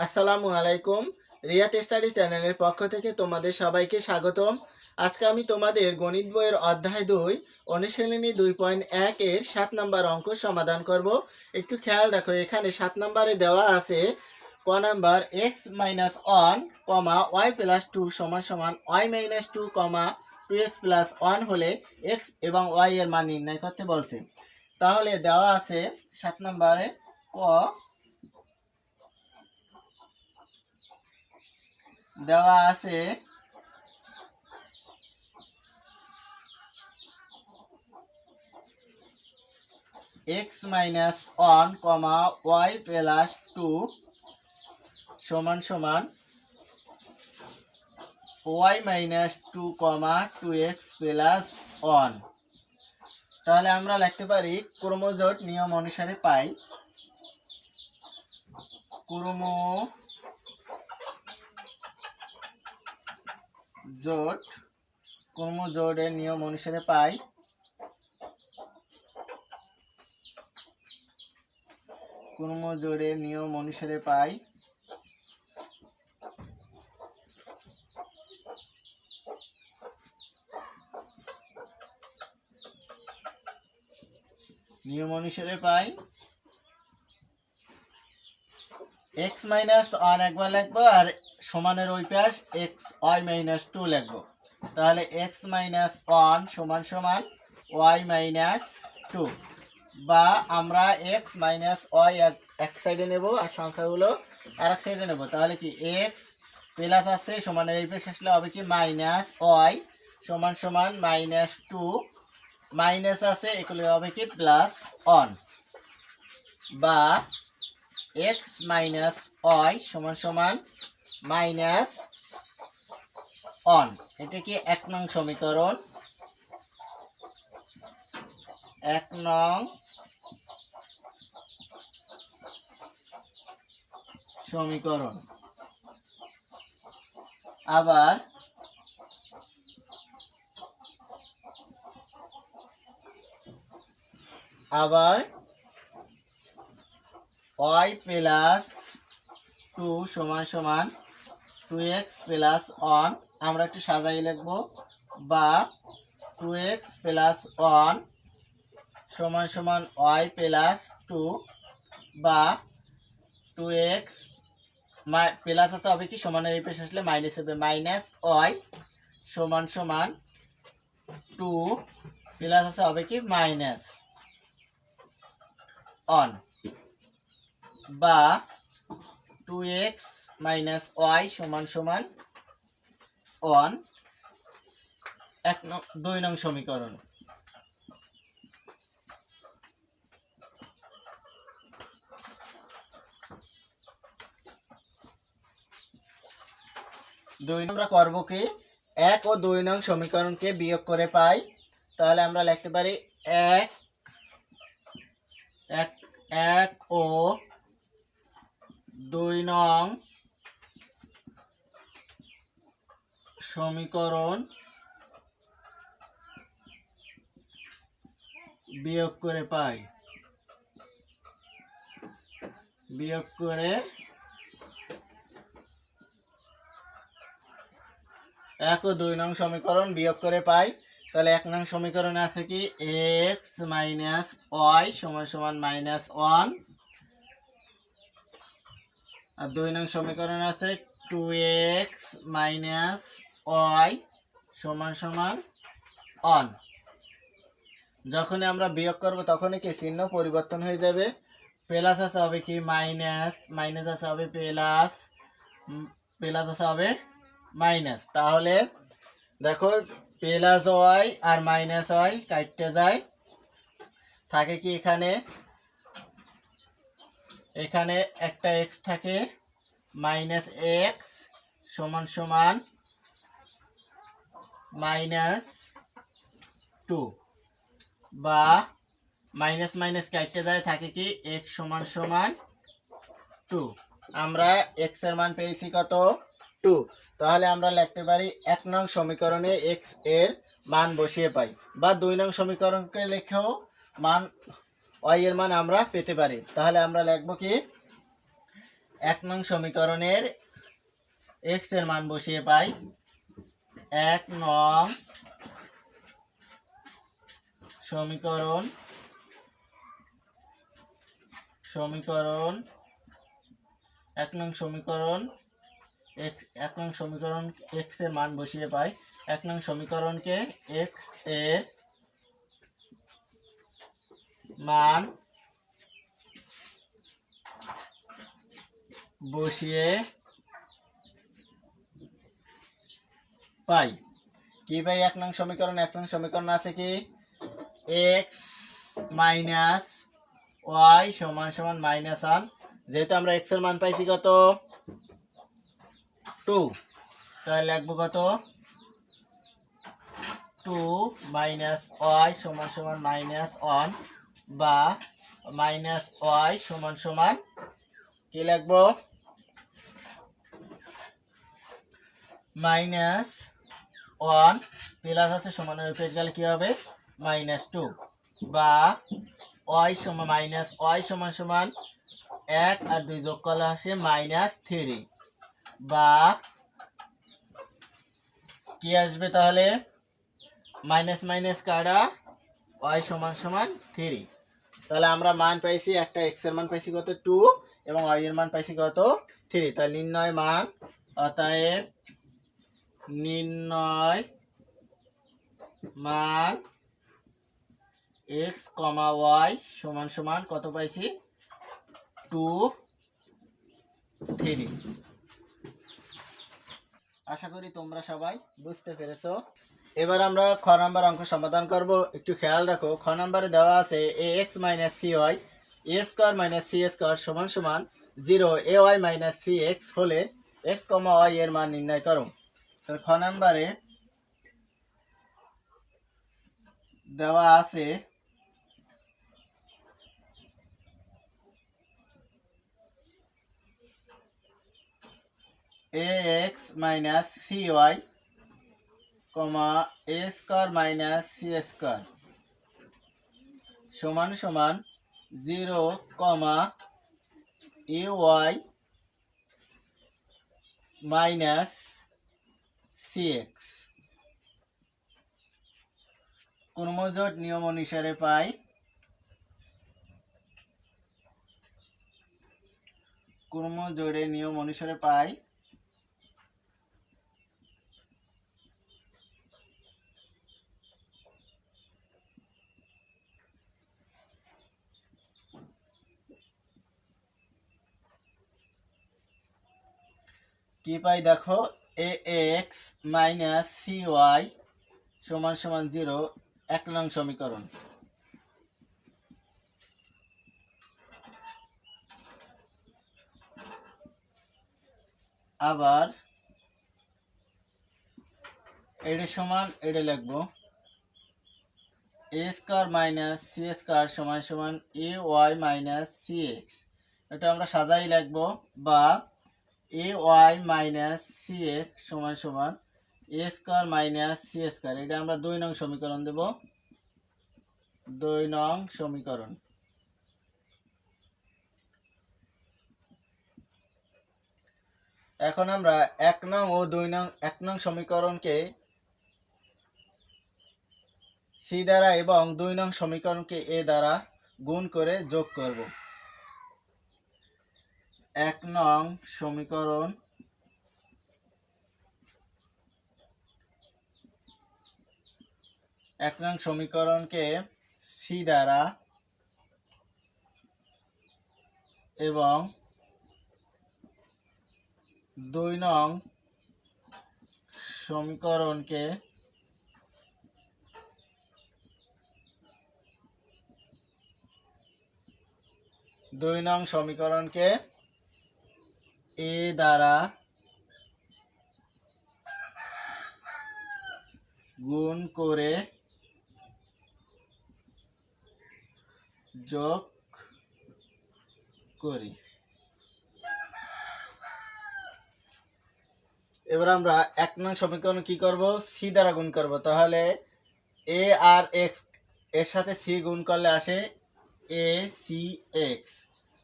আসসালামু আলাইকুম। রিয়াত স্টাডি চ্যানেলের পক্ষ থেকে তোমাদের সবাইকে স্বাগতম। আজকে আমি তোমাদের গণিত বইয়ের অধ্যায় ২ অনুশীলনী ২.১ এর ৭ নম্বর অঙ্ক সমাধান করব। একটু খেয়াল রাখো, এখানে ৭ নম্বরে দেওয়া আছে ক number x-1, y+2 y-2, 2x+1 হলে x এবং y এর মান নির্ণয় করতে বলছে। তাহলে দেওয়া আছে ৭ নম্বরে ক, দেওয়া আছে x-1, y+2 y-2, 2x+1। তাহলে আমরা লিখতে পারি ক্রমজোট নিয়ম অনুসারে পাই, ক্রমজোটের নিয়ম অনুসারে পাই x-1 একবার লিখবো আর সমানের ওই পাশ y-2 লিখবো। তাহলে x-1 y-2, বা আমরা x-y এক সাইডে নেব আর সংখ্যাগুলো আর এক সাইডে নেব। তাহলে কি x প্লাস আছে সমানের এই পাশে আসলে হবে কি -y -2, মাইনাস আছে এগুলো হবে কি +1, বা x - y -1। এটা কি ১ নং সমীকরণ, ১ নং সমীকরণ। আবার y+2 2x+1 আমরা একটু সাজাই লিখব, বা 2x+1 y+2, বা 2x প্লাস আছে হবে কি সমানের এই পাশে আসলে মাইনাস হবে -y =2, প্লাস আছে হবে কি -1, বা 2x - y = 1। ২ নং সমীকরণ। ২ আমরা করব কি ১ ও ২ নং সমীকরণকে বিয়োগ করে পাই। তাহলে আমরা লিখতে পারি ১ ও ২ নং সমীকরণ বিয়োগ করে পাই। ১ ও ২ নং সমীকরণ বিয়োগ করে পাই। তাহলে ১ নং সমীকরণে আছে কি x - y =-1, আর ২ নং সমীকরণে আছে 2x - y =1। যখনই আমরা বিয়োগ করব তখনই কি চিহ্ন পরিবর্তন হয়ে যাবে, প্লাস আছে হবে কি মাইনাস, মাইনাস আছে হবে প্লাস, প্লাস আছে হবে মাইনাস। তাহলে দেখো প্লাস ওয়াই আর মাইনাস ওয়াই কাটতে যায়, থাকে কি এখানে একটা এক্স থাকে, -x -2, বা মাইনাস মাইনাস কাটতে যায়, থাকে কি x = 2। আমরা x এর মান পেয়েছি কত 2। তাহলে আমরা লিখতে পারি ১ নং সমীকরণে x এর মান বসিয়ে পাই, বা ২ নং সমীকরণকে লিখেও y এর মান আমরা পেতে পারি। তাহলে আমরা লিখব কি 1 নং সমীকরণের x এর মান বসিয়ে পাই 1 নং সমীকরণ 1 নং সমীকরণ x এর মান বসিয়ে পাই 1 নং সমীকরণকে x এর মান বসিয়ে পাই কি ভাই 1 নং সমীকরণ আছে কি x মাইনাস y সমান সমান মাইনাস 1 যেহেতু আমরা x এর মান পাইছি কত 2 তাহলে লিখব কত 2 মাইনাস y সমান সমান মাইনাস 1 বা মাইনাস y সমান সমান কি লিখব মাইনাস 1 প্লাস আছে সমানের উপরে গেলে কি হবে মাইনাস 2 বা y সমান মাইনাস y সমান সমান 1 আর 2 যোগ করলে আসে মাইনাস 3 বা কি আসবে তাহলে মাইনাস মাইনাস কাটা y সমান সমান 3 তাহলে আমরা মান পাইছি একটা x এর মান পাইছি কত 2 এবং y এর মান পাইছি কত 3 তাহলে নির্ণয় মান অতএব নির্ণয় মান x, y সমান সমান কত পাইছি 2 3 আশা করি তোমরা সবাই বুঝতে পেরেছো এবার আমরা খ নাম্বার অঙ্ক সমাধান করব একটু খেয়াল রাখো খ নাম্বারে দেওয়া আছে ax - cy a square - c square সমান সমান 0 ay - cx হলে x, y এর মান নির্ণয় করো তো খ নাম্বারে দেওয়া আছে ax - cy a square - c square সমান সমান 0 ay মাইনাস cx ক্রমজোট নিয়ম অনুসারে পাই ক্রমজোড়ের নিয়ম অনুসারে পাই কি পাই দেখো ax মাইনাস cy সমান সমান 0 1 নং সমীকরণ আবার এটা সমান এটা লিখবো a square minus c square সমান সমান ay মাইনাস cx এটা আমরা সাজাই লিখবো বা ay মাইনাস cx সমান সমান a square minus c square এটা আমরা 2 নং সমীকরণ দেব 2 নং সমীকরণ এখন আমরা 1 নং ও 2 নং 1 নং সমীকরণকে c দ্বারা এবং 2 নং সমীকরণকে a দ্বারা গুণ করে যোগ করব 1 নং সমীকরণ 1 নং সমীকরণকে c দ্বারা এবং 2 নং সমীকরণকে a দ্বারা গুণ করে যোগ করি এবার আমরা 1 নং সমীকরণ কি করব c দ্বারা গুণ করব তাহলে a আর x এর সাথে c গুণ করলে আসে acx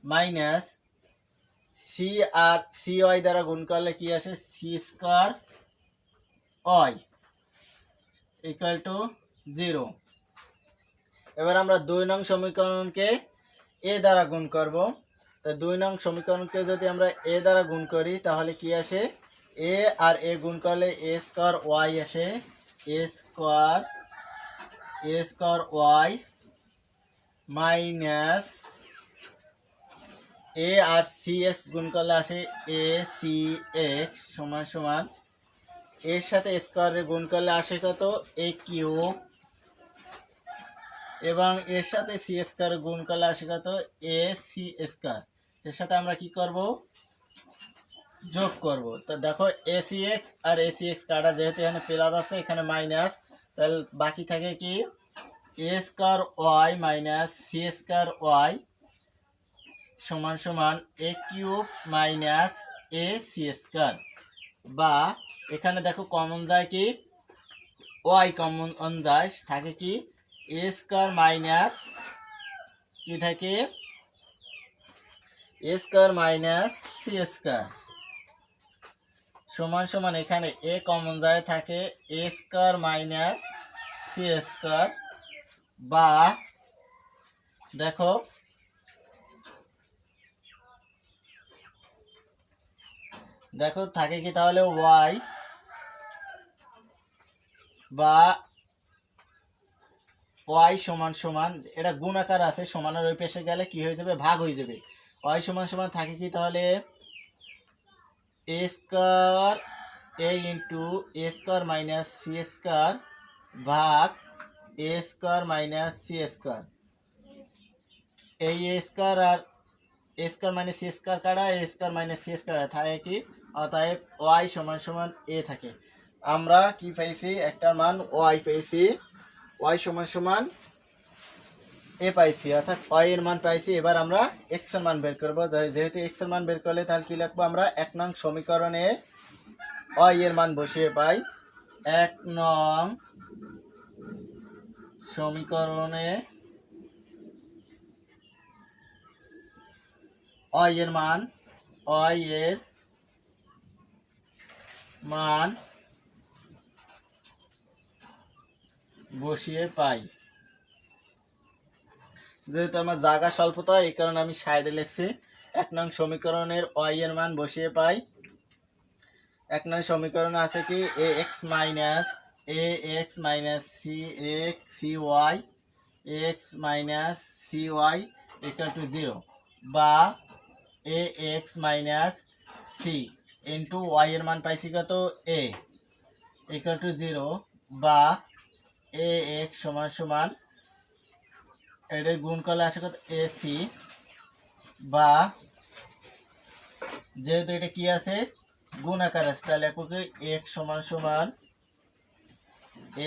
মাইনাস সি আর সি ওয়াই দ্বারা গুণ করলে কি আসে, C square Y equal to 0। এবার আমরা 2 নং সমীকরণকে এ দ্বারা গুণ করব। তো 2 নং সমীকরণকে যদি আমরা এ দ্বারা গুণ করি তাহলে কি আসে, এ আর এ গুণ করলে এ স্কোয়ার ওয়াই আসে, এ স্কোয়ার ওয়াই মাইনাস এ আর সি এক্স গুণ করলে আসে এ সি এক্স সমান সমান এর সাথে স্কোয়ারে গুণ করলে আসে কত, এ কিউব, এবং এর সাথে সি স্কোয়ারে গুণ করলে আসে কত, এ সি স্কোয়ার। এর সাথে আমরা কি করব, যোগ করব। তো দেখো এ সি এক্স আর এ সি এক্স কাটা, যেহেতু এখানে প্লাস আছে এখানে মাইনাস, তাহলে বাকি থাকে কি, a square y minus c square y সমান সমান a cube minus a c square, বা এখানে দেখো কমন যায় কি, ওয়াই কমন যায়, থাকে কি এ স্কোয়ার মাইনাস কি থাকে, এ স্কোয়ার মাইনাস সি স্কোয়ার সমান সমান এখানে এ কমন যায় থাকে এ স্কোয়ার মাইনাস সি স্কোয়ার, বা দেখো থাকে কি তাহলে ওয়াই, বা ওয়াই সমান সমান, এটা গুণ আকার আছে, সমানের ওই পাশে গেলে কি হয়ে যাবে, ভাগ হয়ে যাবে। ওয়াই সমান সমান থাকে কি তাহলে এ স্কোয়ার এ ইন্টু এ স্কোয়ার মাইনাস সি স্কোয়ার ভাগ এ স্কোয়ার মাইনাস সি স্কোয়ার। এই এ স্কোয়ার আর এ স্কোয়ার মাইনাস সি স্কোয়ার কাটা, এ স্কোয়ার মাইনাস সি স্কোয়ার থাকে কি, অতএব ওয়াই সমান সমান এ থাকে। আমরা কি পাইছি, একটা মান ওয়াই পেয়েছি, ওয়াই সমান সমান এ পাইছি, অর্থাৎ ওয়াই এর মান পাইছি। এবার আমরা এক্স এর মান বের করবো। যেহেতু এক্স এর মান বের করলে তাহলে কি লিখবো, আমরা 1 নং সমীকরণে ওয়াই এর মান বসিয়ে পাই। 1 নং সমীকরণে ওয়াই এর মান বসিয়ে পাই। যেহেতু আমার জায়গা স্বল্পতা, এই কারণে আমি সাইডে লিখছি। 1 নং সমীকরণের ওয়াই এর মান বসিয়ে পাই। 1 নং সমীকরণে আছে কি, a x minus c x c y x minus c y equal to 0, বা a x minus c into y এর মান পাইছি কত, এ ইকুয়াল টু 0, বা এ এক্স সমান সমান এটার গুণ করলে আসে কত, এ সি, বা যেহেতু এটা কি আছে, গুণ আকার আছে, তাহলে এককে এক্স সমান সমান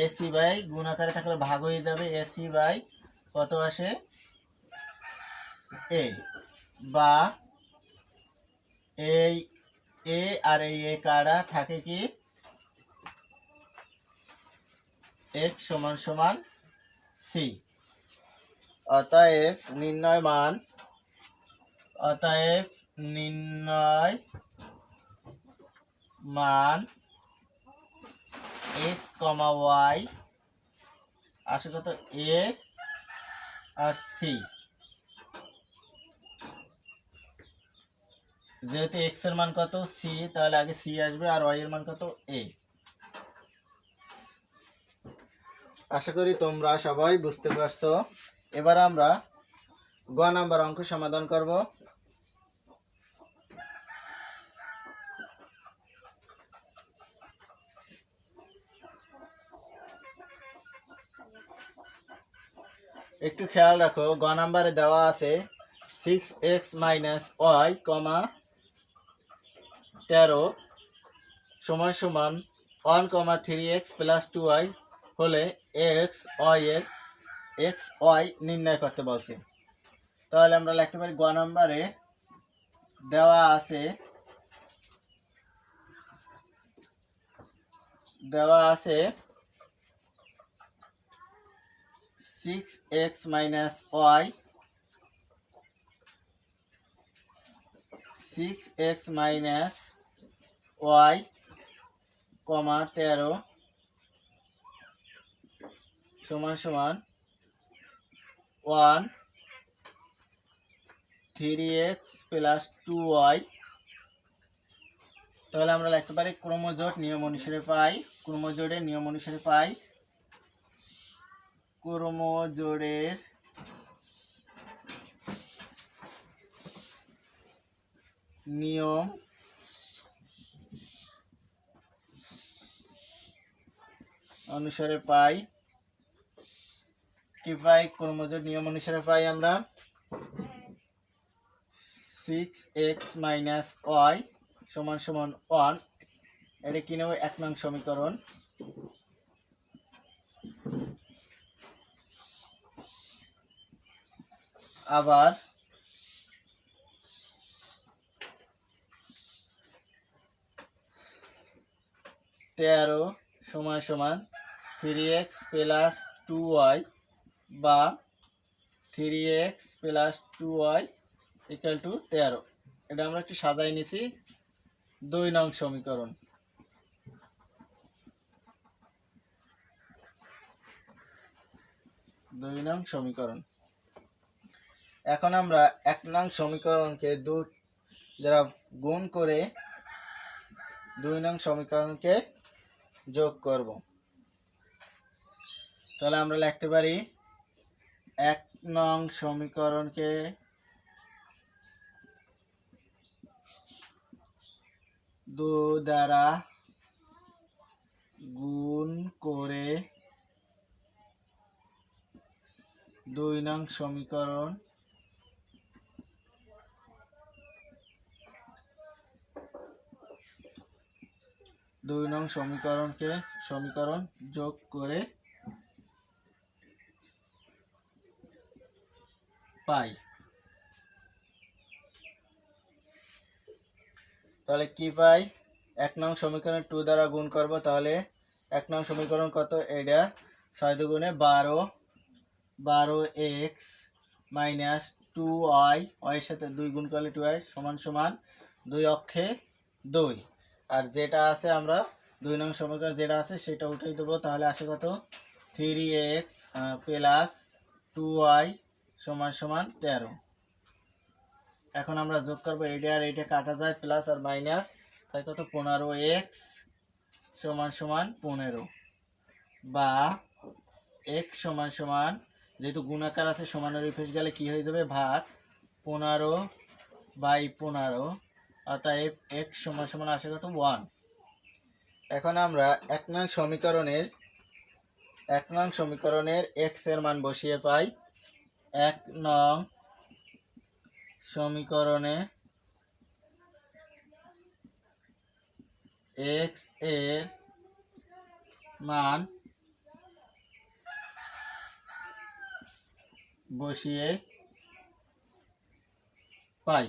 এ সি বাই, গুণ আকারে থাকলে ভাগ হয়ে যাবে, এ সি বাই কত আসে, এ, বা এই এ আর এই এ কাটা থাকে কি, এক্স সমান সমান সি। অতএব নির্ণয় মান এক্স কমা ওয়াই আসে কত, এ আর সি। যেহেতু এক্স এর মান কত, সি, তাহলে আগে সি আসবে, আর ওয়াই এর মান কত, এ। আশা করি তোমরা সবাই বুঝতে পারছো। এবার আমরা গ নাম্বার অঙ্ক সমাধান করব। একটু খেয়াল রাখো, গ নাম্বারে দেওয়া আছে 6x মাইনাস ওয়াই কমা 13 সমান সমান 1,3x প্লাস 2y হলে এক্স ওয়াই নির্ণয় করতে বলছে। তাহলে আমরা লিখতে পারি, গ নাম্বারে দেওয়া আছে 6x minus y 6x minus y comma 13 সমান সমান 1 3x প্লাস 2y। তাহলে আমরা লিখতে পারি ক্রমজোড় নিয়ম অনুসারে পাই, ক্রমজোড়ের নিয়ম অনুসারে পাই, ক্রমজোড়ের নিয়ম অনুসারে পাই। কি পাই? ক্রমজোড় নিয়ম অনুসারে পাই আমরা 6x মাইনাস ওয়াই সমান সমান 1। এটা কি নেব? 1 নং সমীকরণ। আবার 13 সমান সমান 3x প্লাস 2y বা 3x plus 2y equal to 13। এটা আমরা একটু সাজাই নিছি 2 নং সমীকরণ। এখন আমরা 1 নং সমীকরণকে যারা গুণ করে 2 নং সমীকরণকে যোগ করব। তাহলে আমরা লিখতে পারি 1 নং সমীকরণকে 2 দ্বারা গুণ করে 2 নং সমীকরণ সমীকরণ যোগ করে পাই। তাহলে কি পাই? 1 নং সমীকরণ 2 দ্বারা গুণ করব। তাহলে 1 নং সমীকরণ কত? এটা 6 দুগুণে 12, 12x মাইনাস 2y, y এর সাথে 2 গুণ করলে 2y সমান সমান 2 অক্ষে 2। আর যেটা আছে আমরা 2 নং সমীকরণ যেটা আছে সেটা উঠিয়ে দেবো। তাহলে আসে কত? 3x প্লাস 2y সমান সমান 13। এখন আমরা যোগ করবো, এইটা আর এইটা কাটা যায়, প্লাস আর মাইনাস, তাই কত? 15x সমান সমান 15 বা x সমান সমান, যেহেতু গুণাকার আছে সমানের রিফেস গেলে কি হয়ে যাবে? ভাগ 15/15, অতএব x সমান সমান আসে কত? 1। এখন আমরা 1 নং সমীকরণের x এর মান বসিয়ে পাই। 1 নং সমীকরণে x এর মান বসিয়ে পাই।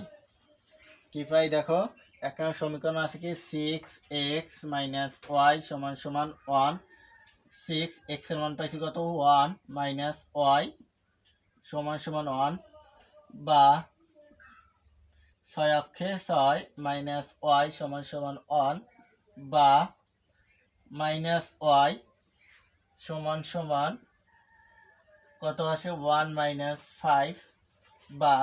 কি পাই দেখো? 1 নং সমীকরণ আছে কি? 6x মাইনাস ওয়াই সমান সমান 1। 6x এর মান পাইছি কত? 1 মাইনাস ওয়াই সমান সমান 1 বা 6 অক্ষে 6 মাইনাস ওয়াই সমান সমান 1 বা মাইনাস ওয়াই সমান সমান কত আসে? 1 মাইনাস 5 বা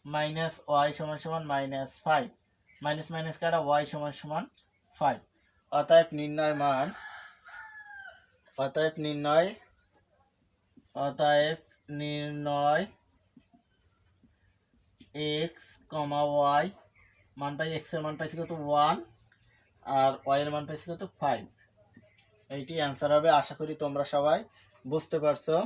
মাইনাস ওয়াই সমান সমান মাইনাস 5, মাইনাস মাইনাস কাটা ওয়াই সমান সমান 5। অতএব নির্ণয় x, y মান পাই। x এর মান পাইছি কত? 1 আর y এর মান পাইছি কত? 5। এইটি অ্যান্সার হবে। আশা করি তোমরা সবাই বুঝতে পারছো।